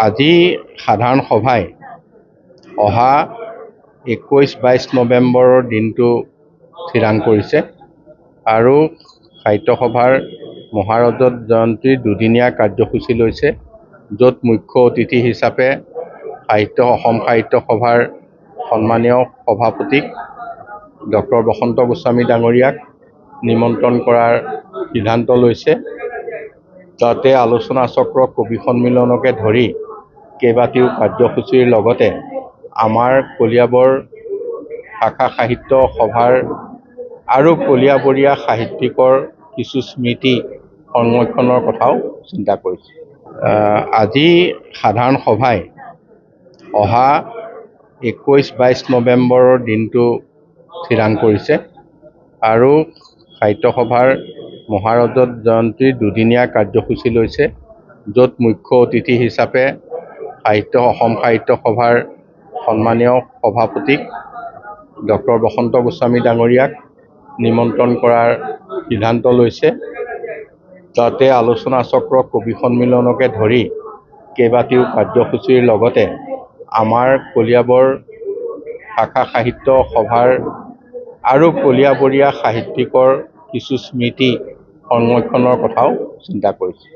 আজি সাধাৰণ সভাই অহা 21-22 নৱেম্বৰৰ দিনটো থিৰাং কৰিছে আৰু সাহিত্য সভাৰ মহাৰজত জয়ন্তীৰ দুদিনীয়া কাৰ্যসূচী লৈছে, য'ত মুখ্য অতিথি হিচাপে অসম সাহিত্য সভাৰ সন্মানীয় সভাপতি ডক্টৰ বসন্ত গোস্বামী ডাঙৰীয়াক নিমন্ত্ৰণ কৰাৰ সিদ্ধান্ত লৈছে। তাতে আলোচনা চক্ৰ, কবি সন্মিলনকে ধৰি কেইবাটিও কাৰ্যসূচীৰ লগতে আমাৰ কলিয়াবৰ শাখা সাহিত্য সভাৰ আৰু কলিয়াবৰীয়া সাহিত্যিকৰ কিছু স্মৃতি সংৰক্ষণৰ কথাও চিন্তা কৰিছে। আজি সাধাৰণ সভাই অহা 21-22 নৱেম্বৰৰ দিনটো থিৰাং কৰিছে আৰু সাহিত্য সভাৰ মহাৰজত জয়ন্তীৰ দুদিনীয়া কাৰ্যসূচী লৈছে, য'ত মুখ্য অতিথি হিচাপে অসম সাহিত্য সভাৰ সন্মানীয় সভাপতি ডক্টৰ বসন্ত গোস্বামী ডাঙৰীয়াক নিমন্ত্ৰণ কৰাৰ সিদ্ধান্ত লৈছে। তাতে আলোচনা চক্ৰ, কবি সন্মিলনকে ধৰি কেইবাটিও কাৰ্যসূচীৰ লগতে আমাৰ কলিয়াবৰ শাখা সাহিত্য সভাৰ আৰু কলিয়াবৰীয়া সাহিত্যিকৰ কিছু স্মৃতি সংৰক্ষণৰ কথাও চিন্তা কৰিছে।